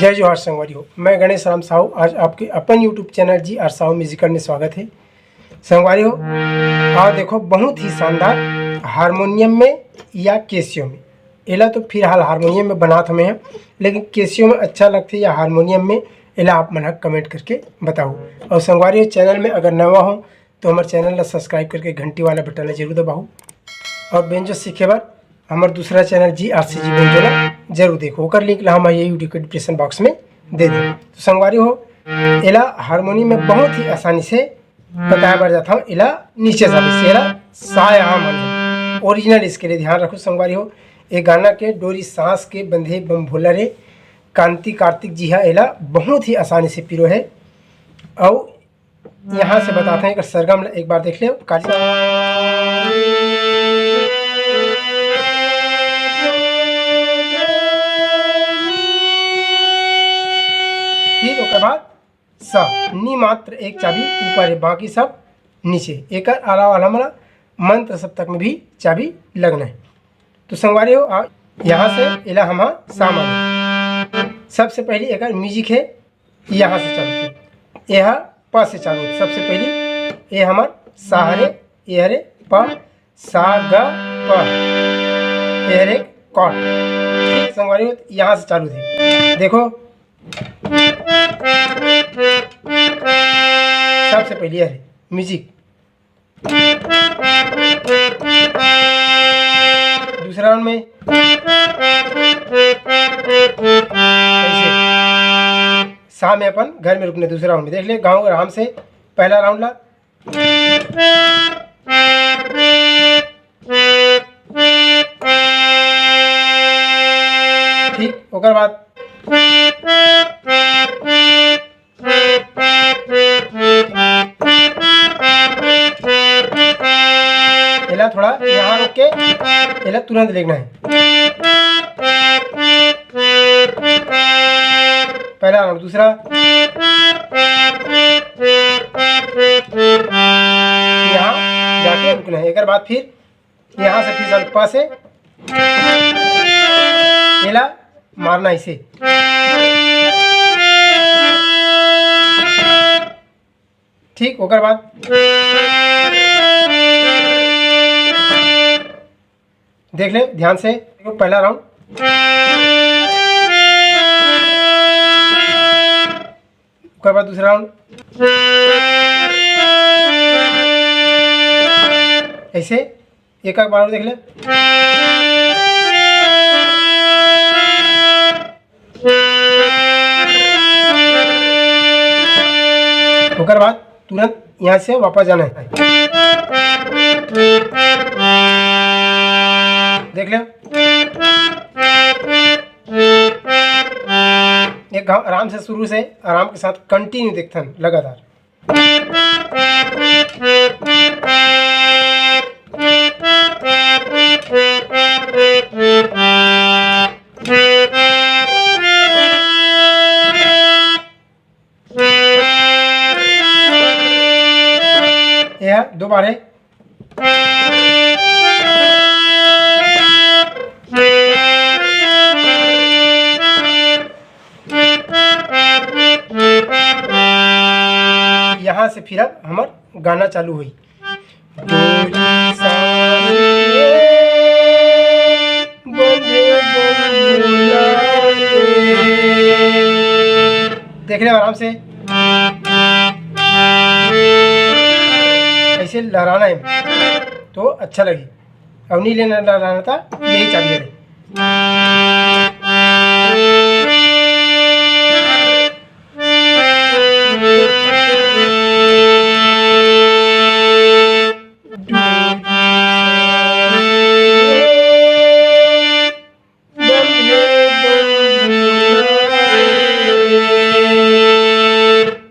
जय जोहार संगवारी। मैं गणेश राम साहू आज आपके अपन YouTube channel G R Sahu musical में स्वागत है। संगवारी हो आज देखो बहुत ही शानदार हारमोनियम में या कैसियो में, एला तो फिलहाल हारमोनियम में बनात हमें हैं, लेकिन कैसियो में अच्छा लगते या हारमोनियम में, एला आप मन कमेंट करके बताओ। और संगवारी हो चैनल में अगर नवा हो तो हमारे चैनल ला सब्सक्राइब करके घंटी वाला बटन जरूर दबाओ। और बेंजो सीखे बार हमारे दूसरा चैनल जी आर सी जी बेंजो ला जरूर देखो, ओकर लिंक ला हम ये वीडियो के डिस्क्रिप्शन बॉक्स में दे दें। तो संगवारी हो एला हारमोनियम में बहुत ही आसानी से बताया बढ़ जाता हूँ। एला नीचे से एला साया मन ओरिजिनल, इसके लिए ध्यान रखो संगवारी हो। ये गाना के डोरी सांस के बंधे बम भोला रे कांति कार्तिक जी है, एला बहुत ही आसानी से पिरो है। और यहाँ से बताते हैं कि सरगम एक बार देख ले फिर उसके बाद सा नी मात्र एक चाबी ऊपर है, बाकी सब नीचे। एक अलावा हमारा मंत्र सब तक में भी चाबी लगना है। तो संगवारी हो यहाँ से एला हम सामान सबसे पहले एक म्यूजिक है, यहाँ से चालू थे, यह प से चालू थे। सबसे पहले ये हमार सा हरे, ये हरे प सा ग प, ये हरे कॉट। ठीक संगवारी हो यहाँ से चालू थे। देखो सबसे पहले है म्यूजिक, दूसरा राउंड में ऐसे सा में अपन घर में रुकने, दूसरा राउंड में देख ले गाँव आराम से। पहला राउंड ला ठीक, ओकर बाद एला थोड़ा यहाँ रुक के एला तुरंत लेना है। पहला राउंड, दूसरा यहाँ जाके रुकना है। एक बाद फिर यहाँ से फिर पा से एला मारना इसे, ठीक। ओकर बाद देख ले ध्यान से, देखो पहला राउंड, ओकर बाद दूसरा राउंड, ऐसे एक बार और देख ले। ओकर बाद तुरंत यहाँ से वापस जाना है। देख ले एक आराम से शुरू से आराम के साथ कंटिन्यू देखते लगातार। यह दो बार है। यहाँ से फिर अब हमार गाना चालू हुई। देख ले आराम से, ऐसे लहराना है तो अच्छा लगे। अब नहीं लेना लहराना था, यही चाबी है।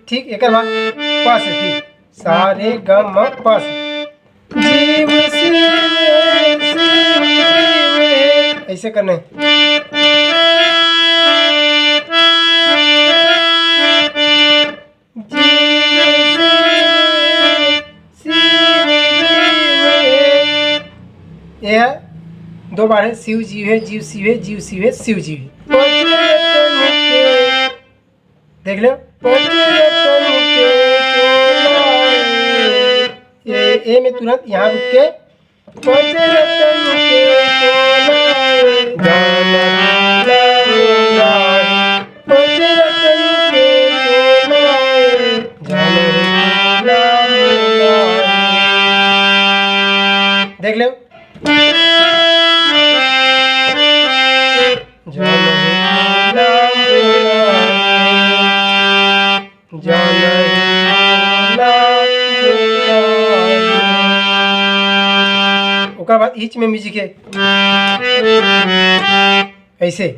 ठीक, एक बार पास फिर सारे गम पास जीव ऐसे करना है। यह दो बार है, शिव जीव है, जीव शिव है, जीव शिव है, शिव जीव है। देख लो। ए में तुरंत यहाँ रुक के देख लो। उसके बाद ईच में म्यूजिक है ऐसे,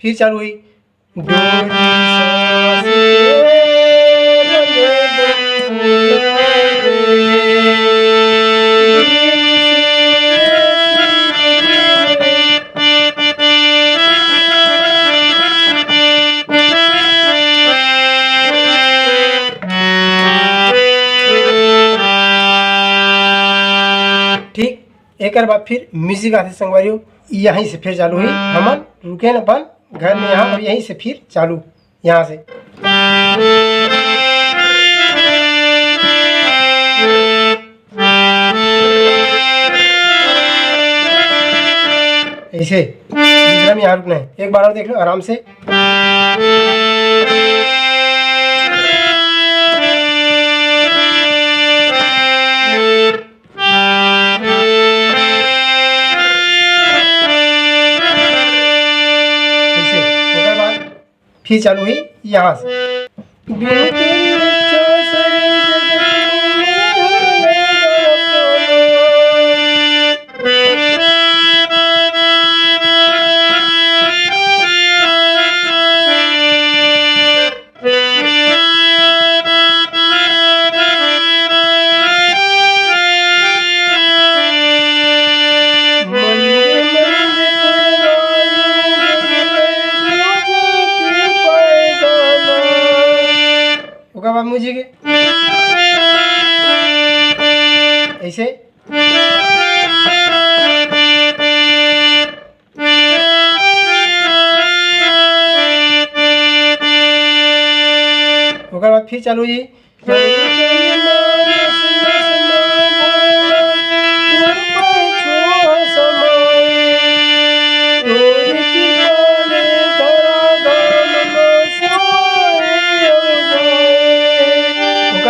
फिर चालू हुई ठीक। एक बाद फिर म्यूजिक आते संगवारियों, यहीं से फिर चालू हुई। हमन रुके न अपन घर में यहाँ, और यहीं से फिर चालू यहाँ से। ऐसे दूसरा में यहाँ रुकना है। एक बार और देख लो आराम से। फिर चालू हुई यहाँ से। मुझे ऐसे उसके बाद फिर चालू जी।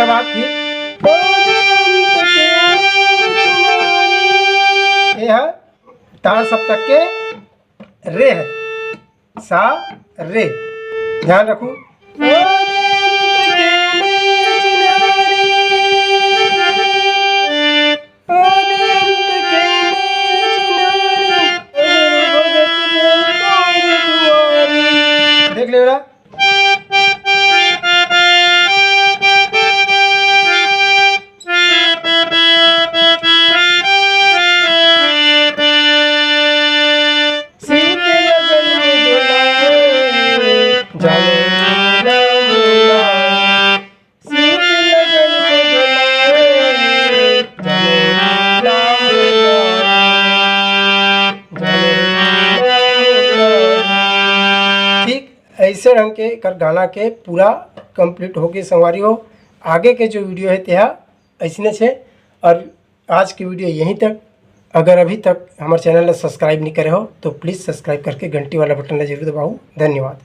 बाद फिर ये है तार सप्तक के रे है, सा रे, ध्यान रखो। देख ले बेटा। ऐसे रंग के कर गाना के पूरा कंप्लीट होके संगवारी हो। आगे के जो वीडियो है तेहा ऐसने छे। और आज की वीडियो यहीं तक। अगर अभी तक हमारे चैनल ने सब्सक्राइब नहीं करे हो तो प्लीज़ सब्सक्राइब करके घंटी वाला बटन जरूर दबाओ। धन्यवाद।